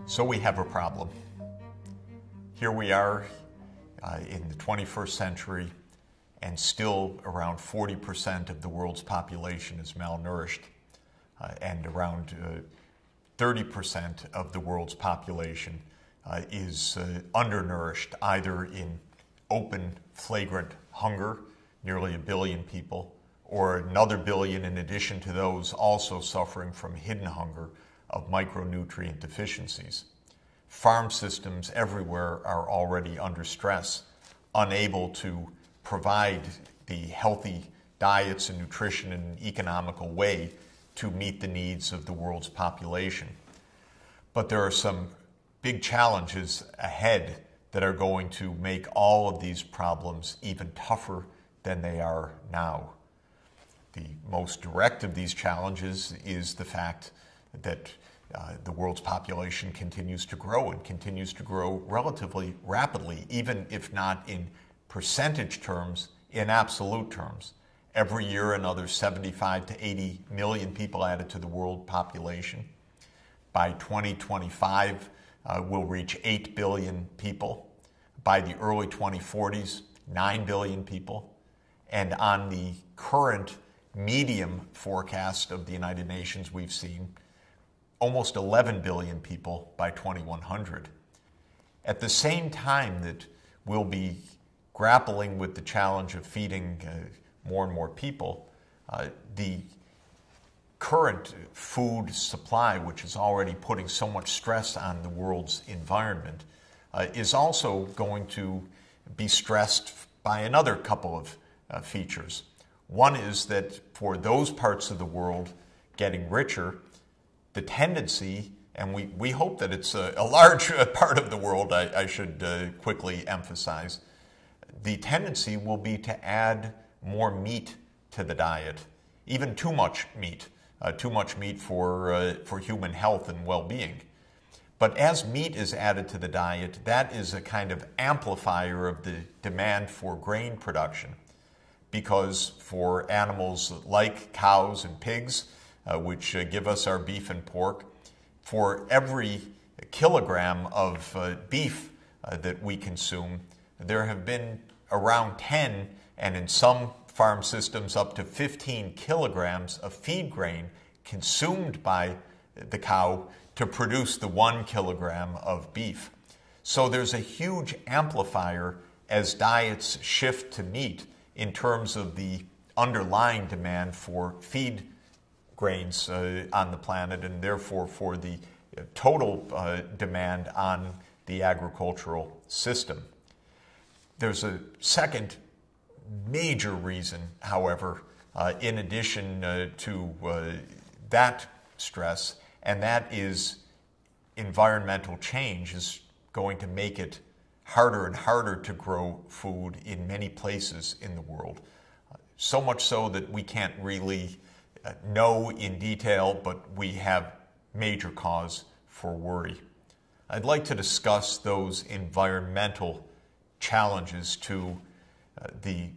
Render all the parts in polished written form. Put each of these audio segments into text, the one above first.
So we have a problem. Here we are in the 21st century, and still around 40% of the world's population is malnourished, and around 30% of the world's population is undernourished, either in open, flagrant hunger, nearly 1 billion people, or another billion in addition to those also suffering from hidden hunger of micronutrient deficiencies. Farm systems everywhere are already under stress, unable to provide the healthy diets and nutrition in an economical way to meet the needs of the world's population. But there are some big challenges ahead that are going to make all of these problems even tougher than they are now. The most direct of these challenges is the fact that the world's population continues to grow and continues to grow relatively rapidly, even if not in percentage terms, in absolute terms. Every year, another 75 to 80 million people added to the world population. By 2025, we'll reach 8 billion people. By the early 2040s, 9 billion people. And on the current medium forecast of the United Nations we've seen, almost 11 billion people by 2100. At the same time that we'll be grappling with the challenge of feeding more and more people, the current food supply, which is already putting so much stress on the world's environment, is also going to be stressed by another couple of features. One is that for those parts of the world getting richer, the tendency, and we hope that it's a large part of the world, I should quickly emphasize, the tendency will be to add more meat to the diet, even too much meat for human health and well-being. But as meat is added to the diet, that is a kind of amplifier of the demand for grain production, because for animals like cows and pigs, which give us our beef and pork, for every kilogram of beef that we consume, there have been around 10, and in some farm systems up to 15 kilograms of feed grain consumed by the cow to produce the 1 kilogram of beef. So there's a huge amplifier as diets shift to meat in terms of the underlying demand for feed grains on the planet, and therefore for the total demand on the agricultural system. There's a second major reason, however, in addition to that stress, and that is environmental change is going to make it harder and harder to grow food in many places in the world. So much so that we can't really know in detail, but we have major cause for worry. I'd like to discuss those environmental challenges to the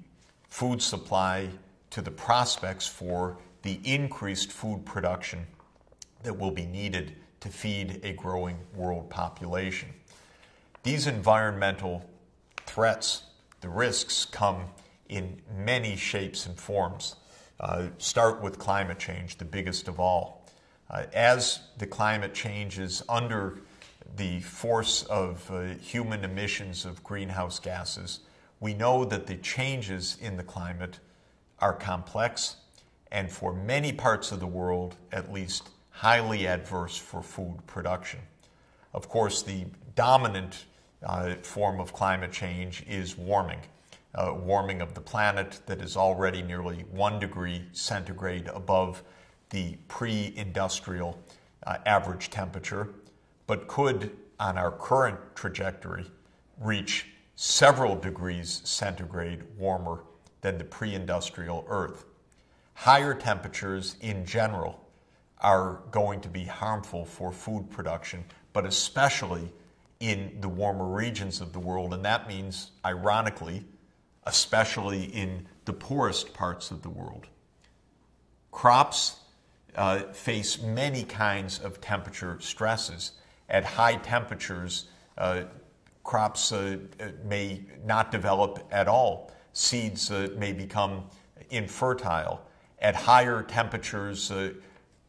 food supply, to the prospects for the increased food production that will be needed to feed a growing world population. These environmental threats, the risks, come in many shapes and forms. Start with climate change, the biggest of all. As the climate change is under the force of human emissions of greenhouse gases, we know that the changes in the climate are complex and for many parts of the world, at least, highly adverse for food production. Of course, the dominant form of climate change is warming. Warming of the planet that is already nearly 1 degree centigrade above the pre-industrial average temperature, but could, on our current trajectory, reach several degrees centigrade warmer than the pre-industrial Earth. Higher temperatures in general are going to be harmful for food production, but especially in the warmer regions of the world, and that means, ironically, especially in the poorest parts of the world. Crops face many kinds of temperature stresses, At high temperatures, crops may not develop at all. Seeds may become infertile. At higher temperatures,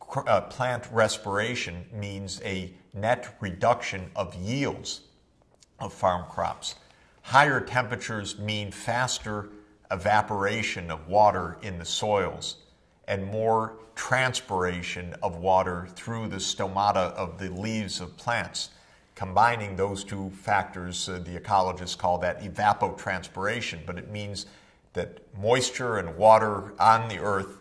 plant respiration means a net reduction of yields of farm crops. Higher temperatures mean faster evaporation of water in the soils and more transpiration of water through the stomata of the leaves of plants. Combining those two factors, the ecologists call that evapotranspiration, but it means that moisture and water on the earth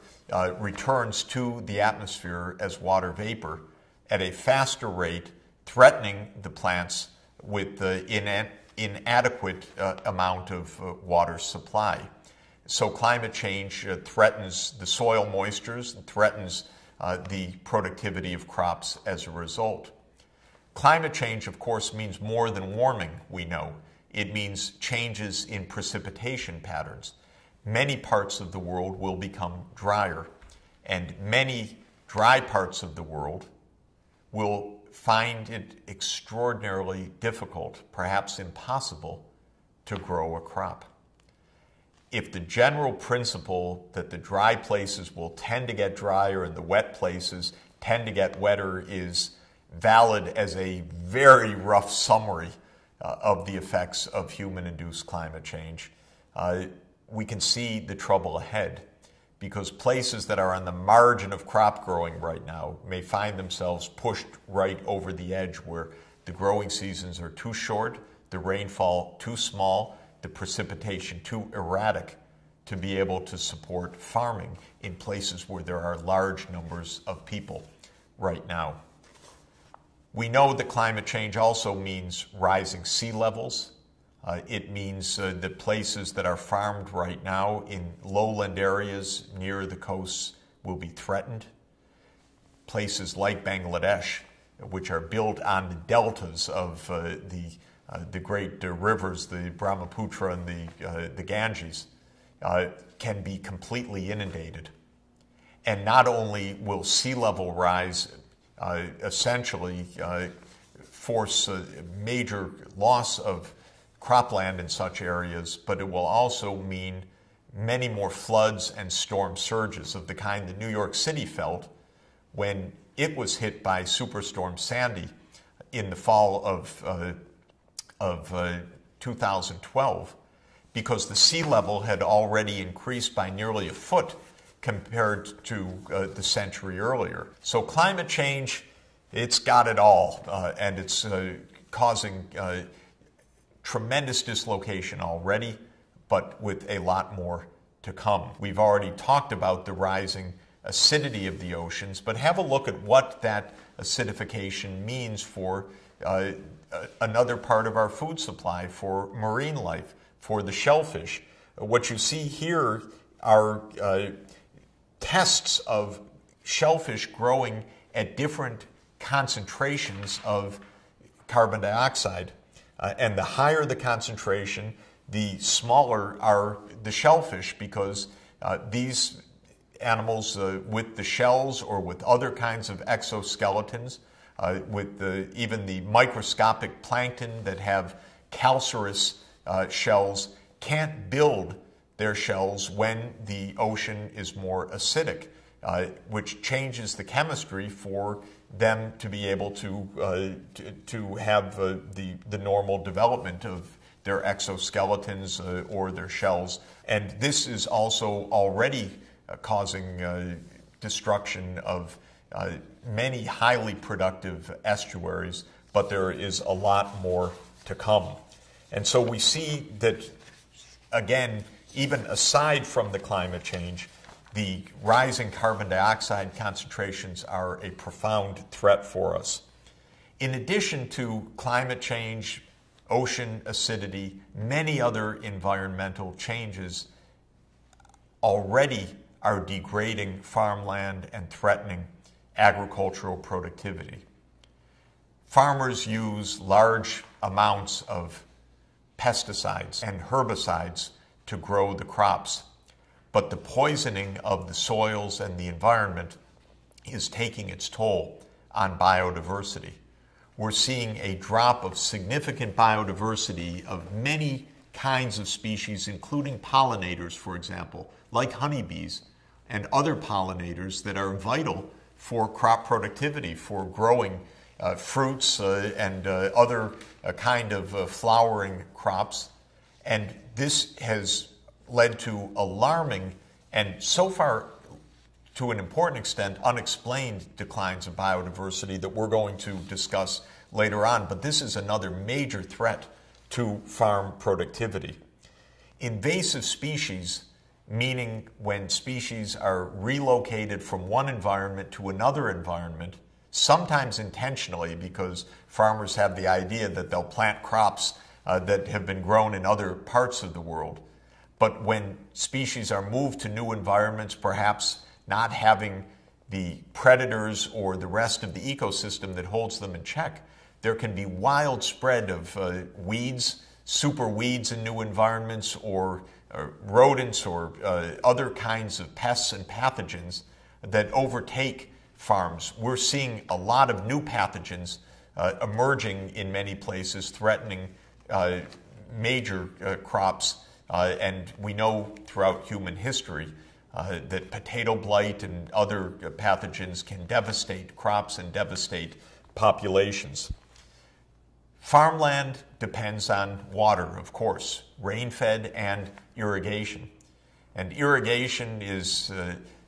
returns to the atmosphere as water vapor at a faster rate, threatening the plants with the inadequate amount of water supply. So climate change threatens the soil moistures and threatens the productivity of crops as a result. Climate change, of course, means more than warming, we know. It means changes in precipitation patterns. Many parts of the world will become drier, and many dry parts of the world will find it extraordinarily difficult, perhaps impossible, to grow a crop. If the general principle that the dry places will tend to get drier and the wet places tend to get wetter is valid as a very rough summary of the effects of human-induced climate change, we can see the trouble ahead, because places that are on the margin of crop growing right now may find themselves pushed right over the edge, where the growing seasons are too short, the rainfall too small, the precipitation too erratic to be able to support farming in places where there are large numbers of people right now. We know that climate change also means rising sea levels. It means that places that are farmed right now in lowland areas near the coasts will be threatened. Places like Bangladesh, which are built on the deltas of the great rivers, the Brahmaputra and the Ganges, can be completely inundated. And not only will sea level rise essentially force a major loss of cropland in such areas, but it will also mean many more floods and storm surges of the kind that New York City felt when it was hit by Superstorm Sandy in the fall of 2012, because the sea level had already increased by nearly a foot compared to the century earlier. So climate change, it's got it all, and it's causing tremendous dislocation already, but with a lot more to come. We've already talked about the rising acidity of the oceans, but have a look at what that acidification means for another part of our food supply, for marine life, for the shellfish. What you see here are tests of shellfish growing at different concentrations of carbon dioxide. And the higher the concentration, the smaller are the shellfish, because these animals with the shells or with other kinds of exoskeletons, with even the microscopic plankton that have calcareous shells, can't build their shells when the ocean is more acidic, which changes the chemistry for them to be able to have the normal development of their exoskeletons or their shells. And this is also already causing destruction of many highly productive estuaries, but there is a lot more to come. And so we see that, again, even aside from the climate change, the rising carbon dioxide concentrations are a profound threat for us. In addition to climate change, ocean acidity, many other environmental changes already are degrading farmland and threatening agricultural productivity. Farmers use large amounts of pesticides and herbicides to grow the crops, but the poisoning of the soils and the environment is taking its toll on biodiversity. we're seeing a drop of significant biodiversity of many kinds of species, including pollinators, for example, like honeybees and other pollinators that are vital for crop productivity, for growing fruits and other kind of flowering crops. And this has led to alarming and so far, to an important extent, unexplained declines of biodiversity that we're going to discuss later on. But this is another major threat to farm productivity. Invasive species, meaning when species are relocated from one environment to another environment, sometimes intentionally because farmers have the idea that they'll plant crops that have been grown in other parts of the world. But when species are moved to new environments, perhaps not having the predators or the rest of the ecosystem that holds them in check, there can be wild spread of weeds, super weeds in new environments, or rodents or other kinds of pests and pathogens that overtake farms. We're seeing a lot of new pathogens emerging in many places, threatening major crops. And we know throughout human history that potato blight and other pathogens can devastate crops and devastate populations. Farmland depends on water, of course, rain-fed and irrigation. And irrigation is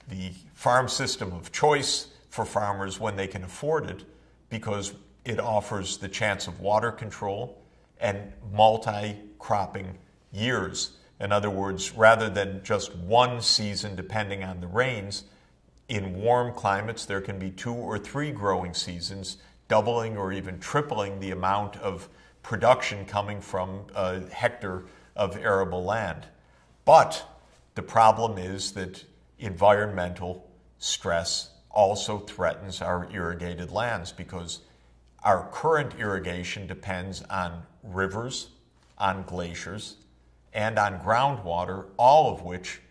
the farm system of choice for farmers when they can afford it, because it offers the chance of water control and multi-cropping years. In other words, rather than just one season depending on the rains, in warm climates there can be 2 or 3 growing seasons, doubling or even tripling the amount of production coming from a hectare of arable land. But the problem is that environmental stress also threatens our irrigated lands, because our current irrigation depends on rivers, on glaciers, and on groundwater, all of which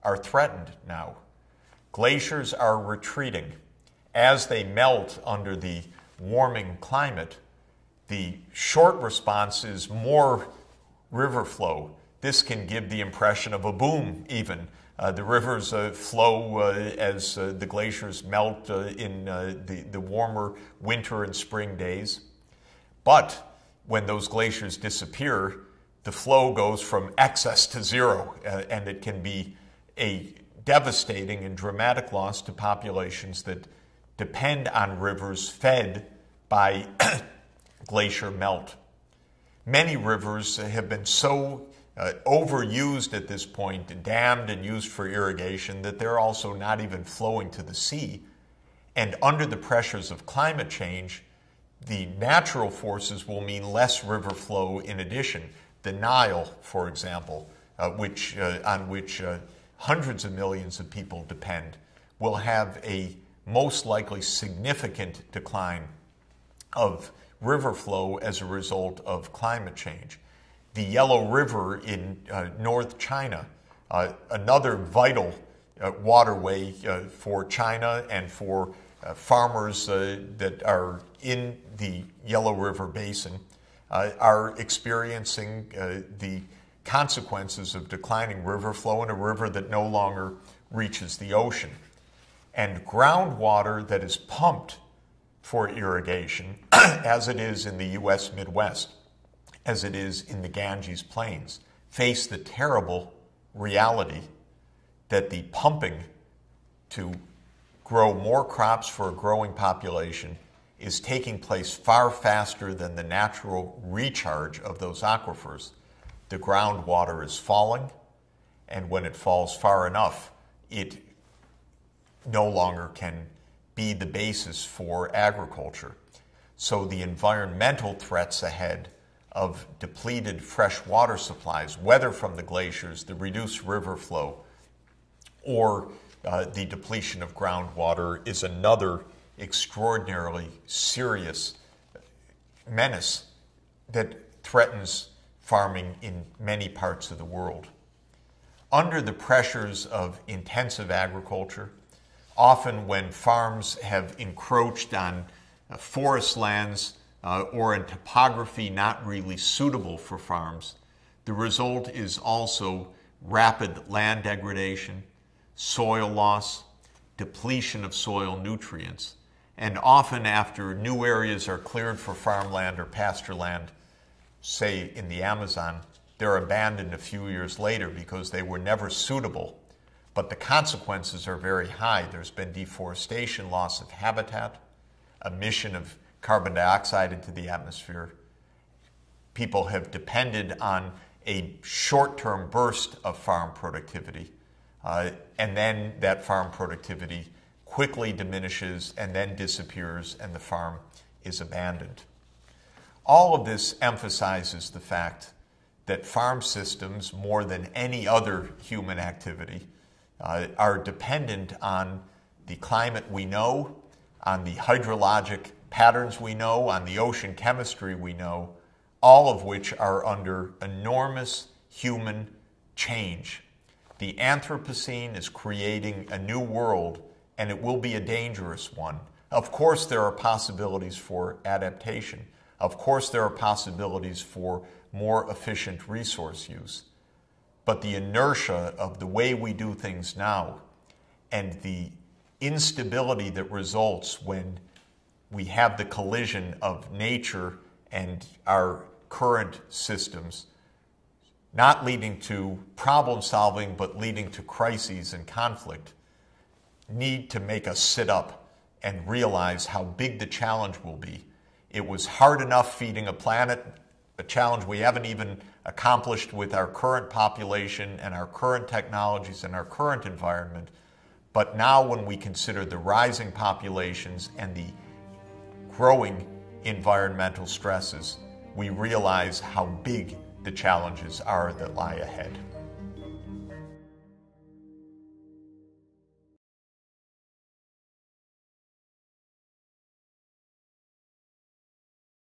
are threatened now. Glaciers are retreating. As they melt under the warming climate, the short response is more river flow. This can give the impression of a boom even. The rivers flow as the glaciers melt in the warmer winter and spring days. But when those glaciers disappear, the flow goes from excess to zero, and it can be a devastating and dramatic loss to populations that depend on rivers fed by glacier melt. Many rivers have been so overused at this point, dammed and used for irrigation, that they're also not even flowing to the sea. And under the pressures of climate change, the natural forces will mean less river flow in addition. The Nile, for example, on which hundreds of millions of people depend, will have a most likely significant decline of river flow as a result of climate change. The Yellow River in North China, another vital waterway for China and for farmers that are in the Yellow River Basin, are experiencing the consequences of declining river flow in a river that no longer reaches the ocean. And groundwater that is pumped for irrigation, as it is in the U.S. Midwest, as it is in the Ganges Plains, face the terrible reality that the pumping to grow more crops for a growing population is taking place far faster than the natural recharge of those aquifers. The groundwater is falling, and when it falls far enough, it no longer can be the basis for agriculture. So the environmental threats ahead of depleted fresh water supplies, whether from the glaciers, the reduced river flow, or the depletion of groundwater, is another extraordinarily serious menace that threatens farming in many parts of the world. Under the pressures of intensive agriculture, often when farms have encroached on forest lands or in topography not really suitable for farms, the result is also rapid land degradation, soil loss, depletion of soil nutrients. And often after new areas are cleared for farmland or pasture land, say in the Amazon, they're abandoned a few years later because they were never suitable. But the consequences are very high. There's been deforestation, loss of habitat, emission of carbon dioxide into the atmosphere. People have depended on a short-term burst of farm productivity, and then that farm productivity quickly diminishes and then disappears, and the farm is abandoned. All of this emphasizes the fact that farm systems, more than any other human activity, are dependent on the climate we know, on the hydrologic patterns we know, on the ocean chemistry we know, all of which are under enormous human change. The Anthropocene is creating a new world, and it will be a dangerous one. Of course, there are possibilities for adaptation. Of course, there are possibilities for more efficient resource use. But the inertia of the way we do things now and the instability that results when we have the collision of nature and our current systems, not leading to problem solving, but leading to crises and conflict, need to make us sit up and realize how big the challenge will be. It was hard enough feeding a planet, a challenge we haven't even accomplished with our current population and our current technologies and our current environment. But now when we consider the rising populations and the growing environmental stresses, we realize how big the challenges are that lie ahead.